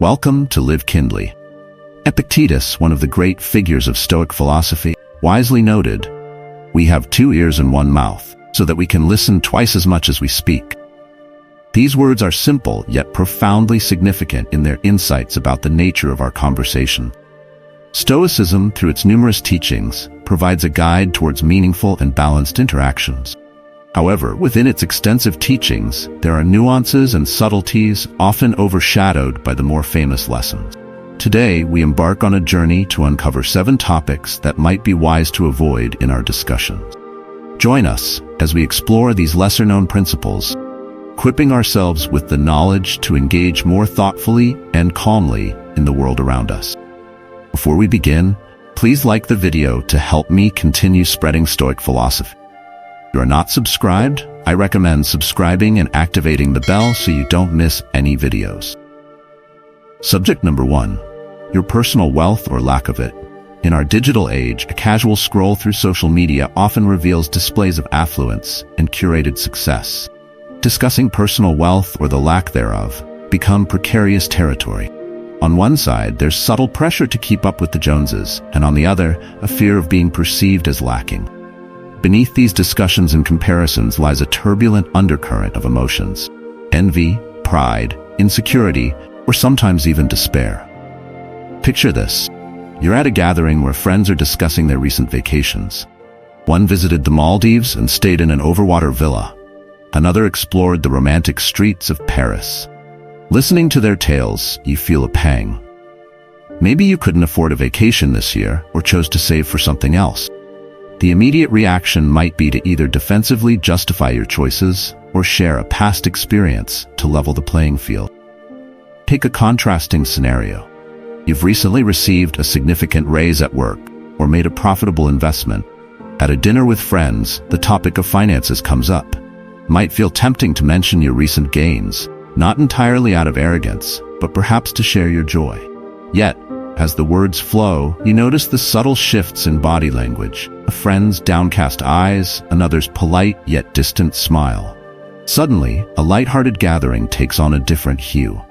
Welcome to Live Kindly. Epictetus, one of the great figures of Stoic philosophy, wisely noted, "We have 2 ears and 1 mouth, so that we can listen twice as much as we speak." These words are simple yet profoundly significant in their insights about the nature of our conversation. Stoicism, through its numerous teachings, provides a guide towards meaningful and balanced interactions. However, within its extensive teachings, there are nuances and subtleties often overshadowed by the more famous lessons. Today, we embark on a journey to uncover 7 topics that might be wise to avoid in our discussions. Join us as we explore these lesser-known principles, equipping ourselves with the knowledge to engage more thoughtfully and calmly in the world around us. Before we begin, please like the video to help me continue spreading Stoic philosophy. If you are not subscribed, I recommend subscribing and activating the bell so you don't miss any videos. Subject number 1. Your personal wealth or lack of it. In our digital age, a casual scroll through social media often reveals displays of affluence and curated success. Discussing personal wealth or the lack thereof become precarious territory. On one side, there's subtle pressure to keep up with the Joneses, and on the other, a fear of being perceived as lacking. Beneath these discussions and comparisons lies a turbulent undercurrent of emotions: envy, pride, insecurity, or sometimes even despair. Picture this. You're at a gathering where friends are discussing their recent vacations. One visited the Maldives and stayed in an overwater villa. Another explored the romantic streets of Paris. Listening to their tales, you feel a pang. Maybe you couldn't afford a vacation this year or chose to save for something else. The immediate reaction might be to either defensively justify your choices or share a past experience to level the playing field. Take a contrasting scenario. You've recently received a significant raise at work or made a profitable investment. At a dinner with friends, the topic of finances comes up. It might feel tempting to mention your recent gains, not entirely out of arrogance, but perhaps to share your joy. Yet, as the words flow, you notice the subtle shifts in body language, a friend's downcast eyes, another's polite yet distant smile. Suddenly, a light-hearted gathering takes on a different hue.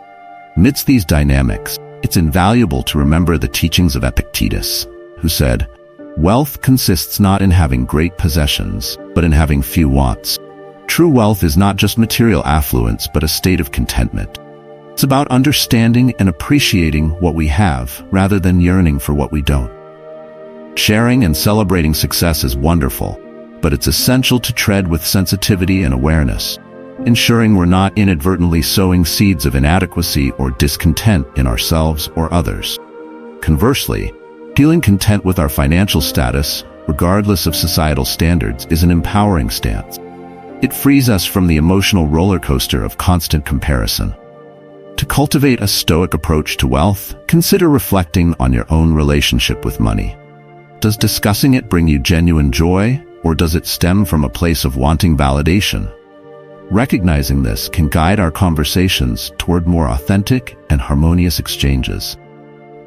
Amidst these dynamics, it's invaluable to remember the teachings of Epictetus, who said, "Wealth consists not in having great possessions, but in having few wants." True wealth is not just material affluence, but a state of contentment. It's about understanding and appreciating what we have, rather than yearning for what we don't. Sharing and celebrating success is wonderful, but it's essential to tread with sensitivity and awareness, ensuring we're not inadvertently sowing seeds of inadequacy or discontent in ourselves or others. Conversely, feeling content with our financial status, regardless of societal standards, is an empowering stance. It frees us from the emotional roller coaster of constant comparison. To cultivate a Stoic approach to wealth, consider reflecting on your own relationship with money. Does discussing it bring you genuine joy, or does it stem from a place of wanting validation? Recognizing this can guide our conversations toward more authentic and harmonious exchanges.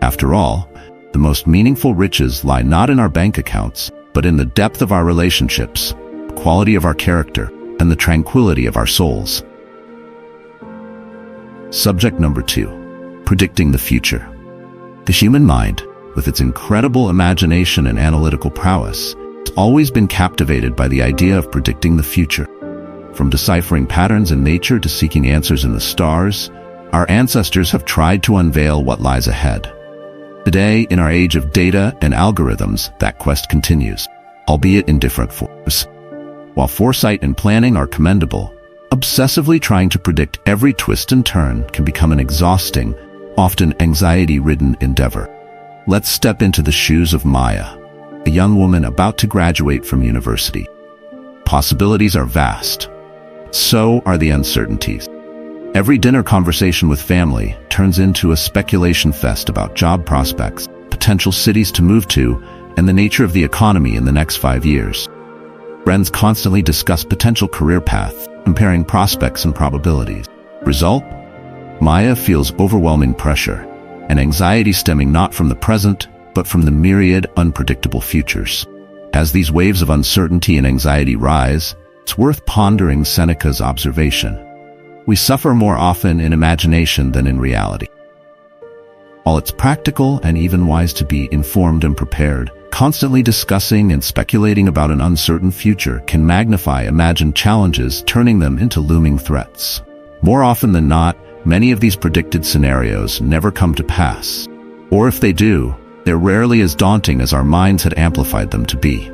After all, the most meaningful riches lie not in our bank accounts, but in the depth of our relationships, the quality of our character, and the tranquility of our souls. Subject number 2. Predicting the future. The human mind, with its incredible imagination and analytical prowess, has always been captivated by the idea of predicting the future. From deciphering patterns in nature to seeking answers in the stars, our ancestors have tried to unveil what lies ahead. Today, in our age of data and algorithms, that quest continues, albeit in different forms. While foresight and planning are commendable, obsessively trying to predict every twist and turn can become an exhausting, often anxiety-ridden endeavor. Let's step into the shoes of Maya, a young woman about to graduate from university. Possibilities are vast. So are the uncertainties. Every dinner conversation with family turns into a speculation fest about job prospects, potential cities to move to, and the nature of the economy in the next 5 years. Friends constantly discuss potential career paths, comparing prospects and probabilities. Result? Maya feels overwhelming pressure, and anxiety stemming not from the present, but from the myriad unpredictable futures. As these waves of uncertainty and anxiety rise, it's worth pondering Seneca's observation: "We suffer more often in imagination than in reality." While it's practical and even wise to be informed and prepared, constantly discussing and speculating about an uncertain future can magnify imagined challenges, turning them into looming threats. More often than not, many of these predicted scenarios never come to pass. Or if they do, they're rarely as daunting as our minds had amplified them to be.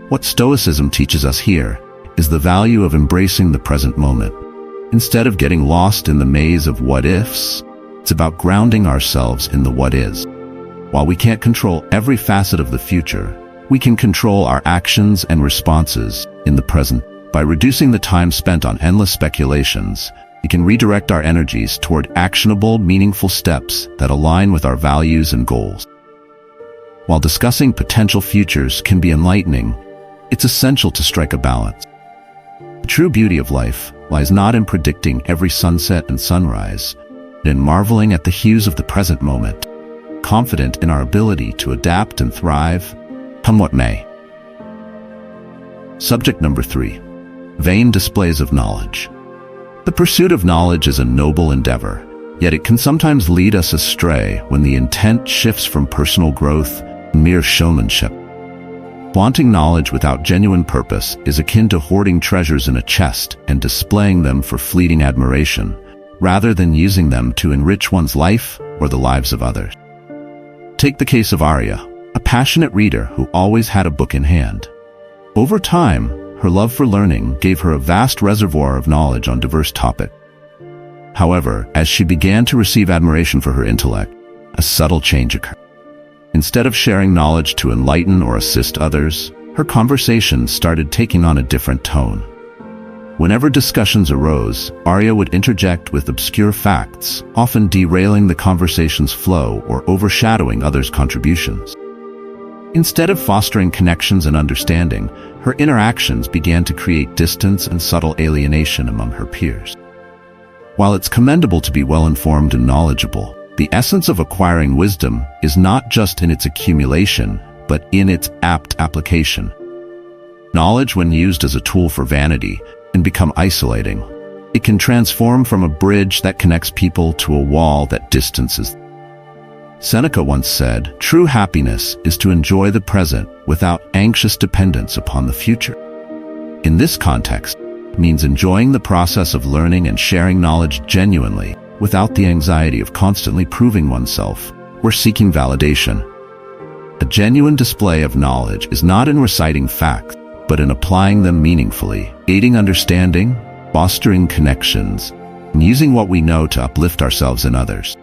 What Stoicism teaches us here is the value of embracing the present moment. Instead of getting lost in the maze of what-ifs, it's about grounding ourselves in the what is. While we can't control every facet of the future, we can control our actions and responses in the present. By reducing the time spent on endless speculations, we can redirect our energies toward actionable, meaningful steps that align with our values and goals. While discussing potential futures can be enlightening, it's essential to strike a balance. The true beauty of life lies not in predicting every sunset and sunrise, but in marveling at the hues of the present moment, confident in our ability to adapt and thrive, come what may. Subject number 3. Vain displays of knowledge. The pursuit of knowledge is a noble endeavor, yet it can sometimes lead us astray when the intent shifts from personal growth to mere showmanship. Wanting knowledge without genuine purpose is akin to hoarding treasures in a chest and displaying them for fleeting admiration, rather than using them to enrich one's life or the lives of others. Take the case of Arya, a passionate reader who always had a book in hand. Over time, her love for learning gave her a vast reservoir of knowledge on diverse topics. However, as she began to receive admiration for her intellect, a subtle change occurred. Instead of sharing knowledge to enlighten or assist others, her conversations started taking on a different tone. Whenever discussions arose, Arya would interject with obscure facts, often derailing the conversation's flow or overshadowing others' contributions. Instead of fostering connections and understanding, her interactions began to create distance and subtle alienation among her peers. While it's commendable to be well-informed and knowledgeable, the essence of acquiring wisdom is not just in its accumulation, but in its apt application. Knowledge, when used as a tool for vanity, can become isolating. It can transform from a bridge that connects people to a wall that distances them. Seneca once said, "True happiness is to enjoy the present without anxious dependence upon the future." In this context, it means enjoying the process of learning and sharing knowledge genuinely, without the anxiety of constantly proving oneself or seeking validation. A genuine display of knowledge is not in reciting facts, but in applying them meaningfully, aiding understanding, fostering connections, and using what we know to uplift ourselves and others.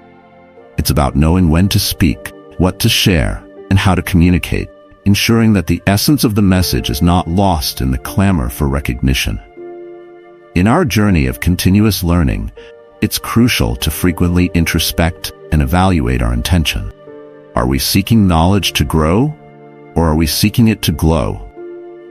It's about knowing when to speak, what to share, and how to communicate, ensuring that the essence of the message is not lost in the clamor for recognition. In our journey of continuous learning, it's crucial to frequently introspect and evaluate our intention. Are we seeking knowledge to grow, or are we seeking it to glow?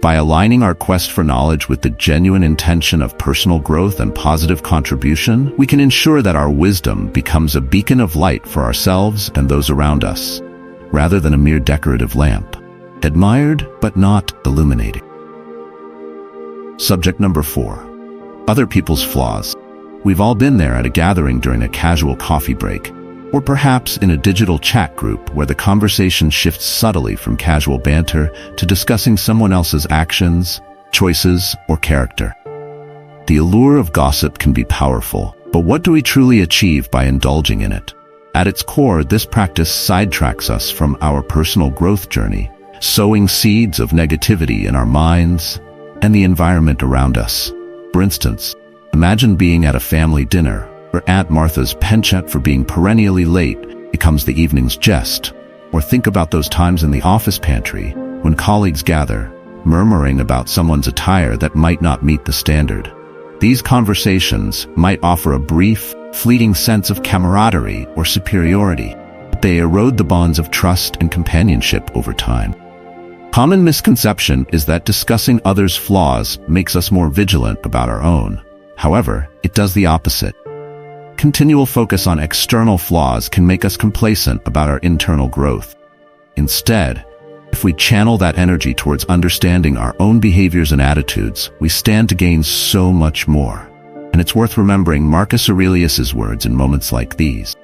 By aligning our quest for knowledge with the genuine intention of personal growth and positive contribution, we can ensure that our wisdom becomes a beacon of light for ourselves and those around us, rather than a mere decorative lamp, admired but not illuminating. Subject number 4. Other people's flaws. We've all been there at a gathering during a casual coffee break, or perhaps in a digital chat group where the conversation shifts subtly from casual banter to discussing someone else's actions, choices, or character. The allure of gossip can be powerful, but what do we truly achieve by indulging in it? At its core, this practice sidetracks us from our personal growth journey, sowing seeds of negativity in our minds and the environment around us. For instance, imagine being at a family dinner where Aunt Martha's penchant for being perennially late becomes the evening's jest. Or think about those times in the office pantry when colleagues gather, murmuring about someone's attire that might not meet the standard. These conversations might offer a brief, fleeting sense of camaraderie or superiority, but they erode the bonds of trust and companionship over time. Common misconception is that discussing others' flaws makes us more vigilant about our own. However, it does the opposite. Continual focus on external flaws can make us complacent about our internal growth. Instead, if we channel that energy towards understanding our own behaviors and attitudes, we stand to gain so much more. And it's worth remembering Marcus Aurelius's words in moments like these.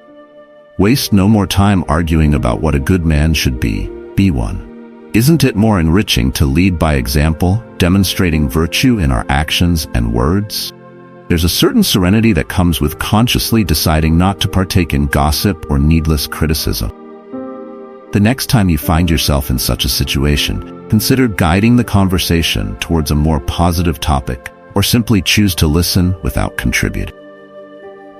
Waste no more time arguing about what a good man should be one. Isn't it more enriching to lead by example, demonstrating virtue in our actions and words? There's a certain serenity that comes with consciously deciding not to partake in gossip or needless criticism. The next time you find yourself in such a situation, consider guiding the conversation towards a more positive topic, or simply choose to listen without contributing.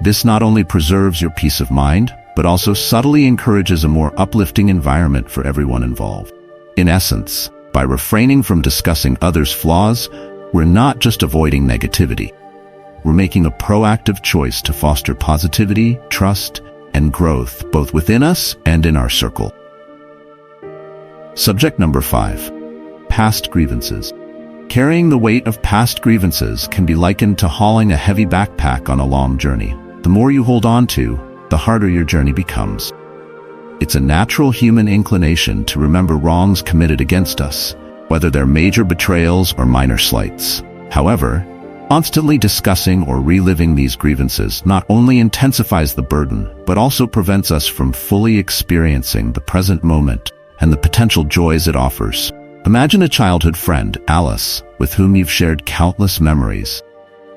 This not only preserves your peace of mind, but also subtly encourages a more uplifting environment for everyone involved. In essence, by refraining from discussing others' flaws, we're not just avoiding negativity. We're making a proactive choice to foster positivity, trust, and growth both within us and in our circle. Subject number 5. Past grievances. Carrying the weight of past grievances can be likened to hauling a heavy backpack on a long journey. The more you hold on to, the harder your journey becomes. It's a natural human inclination to remember wrongs committed against us, whether they're major betrayals or minor slights. However, constantly discussing or reliving these grievances not only intensifies the burden, but also prevents us from fully experiencing the present moment and the potential joys it offers. Imagine a childhood friend, Alice, with whom you've shared countless memories.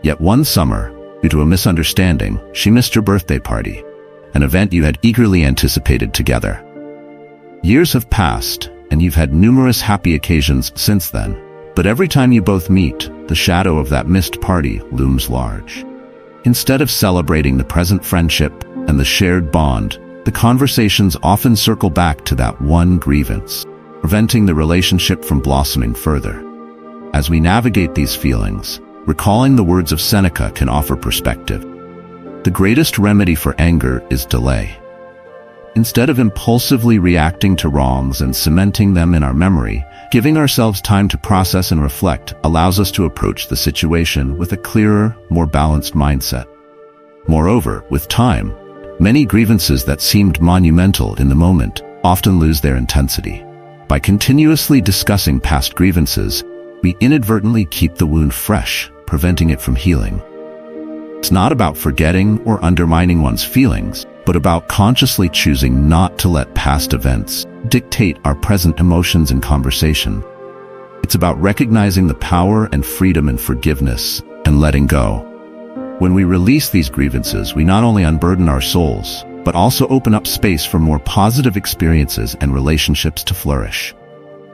Yet one summer, due to a misunderstanding, she missed your birthday party, an event you had eagerly anticipated together. Years have passed, and you've had numerous happy occasions since then. But every time you both meet, the shadow of that missed party looms large. Instead of celebrating the present friendship and the shared bond, the conversations often circle back to that one grievance, preventing the relationship from blossoming further. As we navigate these feelings, recalling the words of Seneca can offer perspective. The greatest remedy for anger is delay. Instead of impulsively reacting to wrongs and cementing them in our memory, giving ourselves time to process and reflect allows us to approach the situation with a clearer, more balanced mindset. Moreover, with time, many grievances that seemed monumental in the moment often lose their intensity. By continuously discussing past grievances, we inadvertently keep the wound fresh, preventing it from healing. It's not about forgetting or undermining one's feelings, but about consciously choosing not to let past events dictate our present emotions and conversation. It's about recognizing the power and freedom in forgiveness and letting go. When we release these grievances, we not only unburden our souls, but also open up space for more positive experiences and relationships to flourish.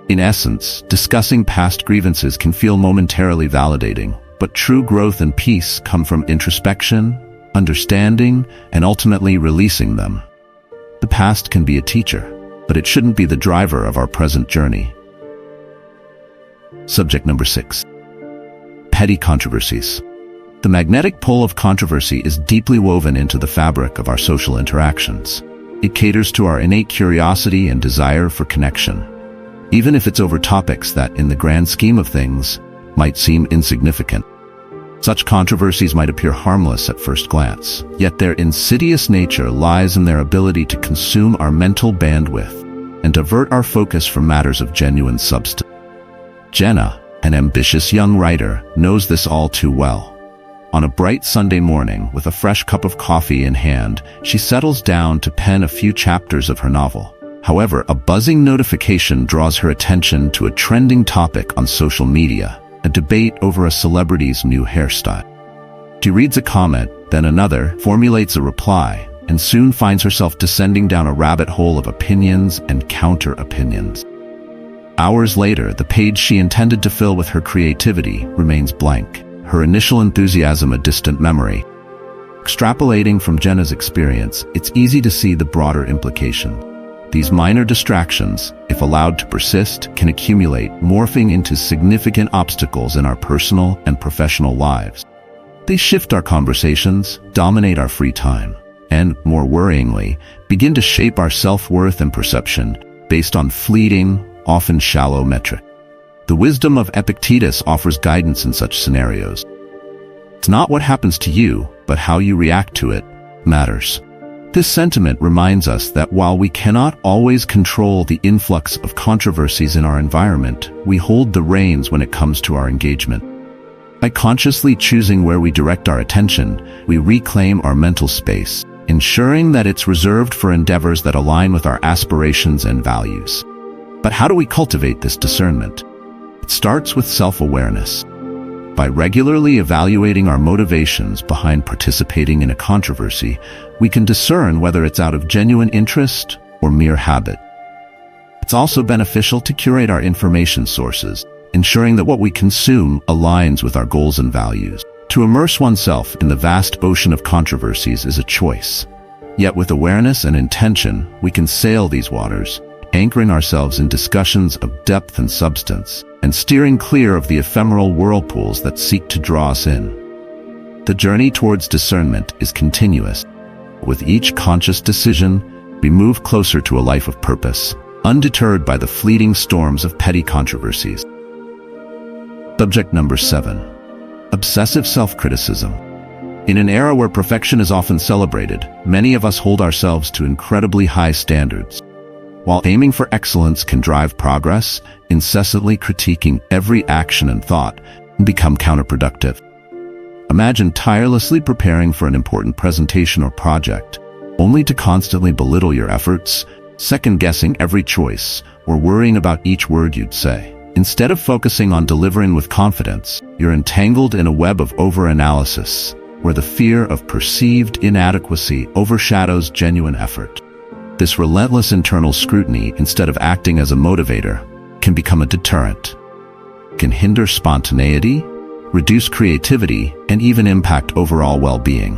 In essence, discussing past grievances can feel momentarily validating, but true growth and peace come from introspection, understanding, and ultimately releasing them. The past can be a teacher, but it shouldn't be the driver of our present journey. Subject number 6. Petty controversies. The magnetic pull of controversy is deeply woven into the fabric of our social interactions. It caters to our innate curiosity and desire for connection, even if it's over topics that, in the grand scheme of things, might seem insignificant. Such controversies might appear harmless at first glance, yet their insidious nature lies in their ability to consume our mental bandwidth and divert our focus from matters of genuine substance. Jenna, an ambitious young writer, knows this all too well. On a bright Sunday morning, with a fresh cup of coffee in hand, she settles down to pen a few chapters of her novel. However, a buzzing notification draws her attention to a trending topic on social media, a debate over a celebrity's new hairstyle. She reads a comment, then another, formulates a reply, and soon finds herself descending down a rabbit hole of opinions and counter-opinions. Hours later, the page she intended to fill with her creativity remains blank, her initial enthusiasm a distant memory. Extrapolating from Jenna's experience, it's easy to see the broader implication. These minor distractions, if allowed to persist, can accumulate, morphing into significant obstacles in our personal and professional lives. They shift our conversations, dominate our free time, and, more worryingly, begin to shape our self-worth and perception based on fleeting, often shallow metrics. The wisdom of Epictetus offers guidance in such scenarios. It's not what happens to you, but how you react to it matters. This sentiment reminds us that while we cannot always control the influx of controversies in our environment, we hold the reins when it comes to our engagement. By consciously choosing where we direct our attention, we reclaim our mental space, ensuring that it's reserved for endeavors that align with our aspirations and values. But how do we cultivate this discernment? It starts with self-awareness. By regularly evaluating our motivations behind participating in a controversy, we can discern whether it's out of genuine interest or mere habit. It's also beneficial to curate our information sources, ensuring that what we consume aligns with our goals and values. To immerse oneself in the vast ocean of controversies is a choice. Yet with awareness and intention, we can sail these waters, anchoring ourselves in discussions of depth and substance, and steering clear of the ephemeral whirlpools that seek to draw us in. The journey towards discernment is continuous. With each conscious decision, we move closer to a life of purpose, undeterred by the fleeting storms of petty controversies. Subject number 7. Obsessive self-criticism. In an era where perfection is often celebrated, many of us hold ourselves to incredibly high standards. While aiming for excellence can drive progress, incessantly critiquing every action and thought can become counterproductive. Imagine tirelessly preparing for an important presentation or project, only to constantly belittle your efforts, second-guessing every choice, or worrying about each word you'd say. Instead of focusing on delivering with confidence, you're entangled in a web of overanalysis, where the fear of perceived inadequacy overshadows genuine effort. This relentless internal scrutiny, instead of acting as a motivator, can become a deterrent. It can hinder spontaneity, reduce creativity, and even impact overall well-being.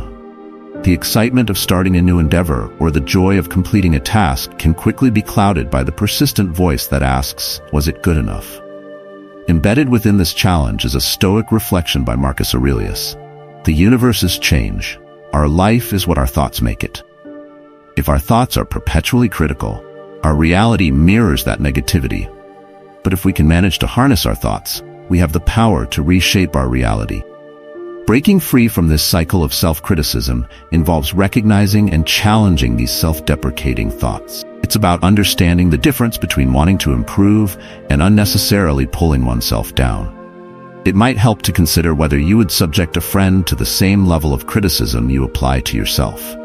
The excitement of starting a new endeavor or the joy of completing a task can quickly be clouded by the persistent voice that asks, "Was it good enough?" Embedded within this challenge is a Stoic reflection by Marcus Aurelius. The universe is change. Our life is what our thoughts make it. If our thoughts are perpetually critical, our reality mirrors that negativity. But if we can manage to harness our thoughts, we have the power to reshape our reality. Breaking free from this cycle of self-criticism involves recognizing and challenging these self-deprecating thoughts. It's about understanding the difference between wanting to improve and unnecessarily pulling oneself down. It might help to consider whether you would subject a friend to the same level of criticism you apply to yourself.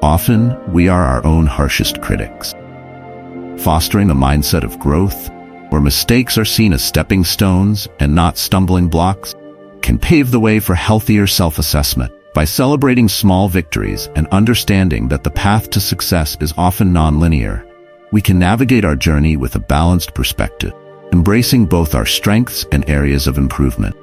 Often, we are our own harshest critics. Fostering a mindset of growth, where mistakes are seen as stepping stones and not stumbling blocks, can pave the way for healthier self-assessment. By celebrating small victories and understanding that the path to success is often non-linear, we can navigate our journey with a balanced perspective, embracing both our strengths and areas of improvement.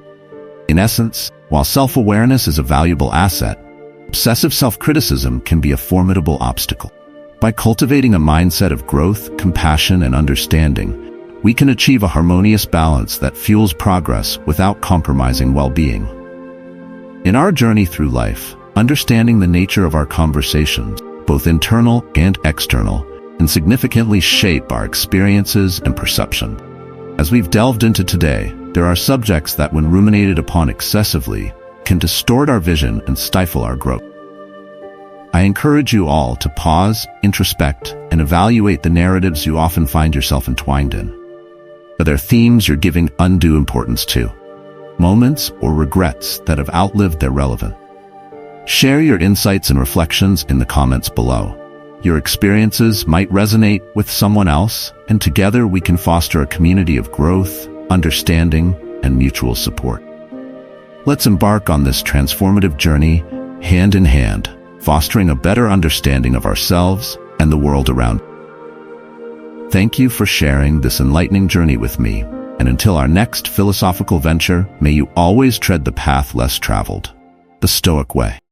In essence, while self-awareness is a valuable asset, obsessive self-criticism can be a formidable obstacle. By cultivating a mindset of growth, compassion, and understanding, we can achieve a harmonious balance that fuels progress without compromising well-being. In our journey through life, understanding the nature of our conversations, both internal and external, can significantly shape our experiences and perception. As we've delved into today, there are subjects that, when ruminated upon excessively, can distort our vision and stifle our growth. I encourage you all to pause, introspect, and evaluate the narratives you often find yourself entwined in. Are there themes you're giving undue importance to? Moments or regrets that have outlived their relevance? Share your insights and reflections in the comments below. Your experiences might resonate with someone else, and together we can foster a community of growth, understanding, and mutual support. Let's embark on this transformative journey, hand in hand, fostering a better understanding of ourselves and the world around. Thank you for sharing this enlightening journey with me. And until our next philosophical venture, may you always tread the path less traveled, the Stoic way.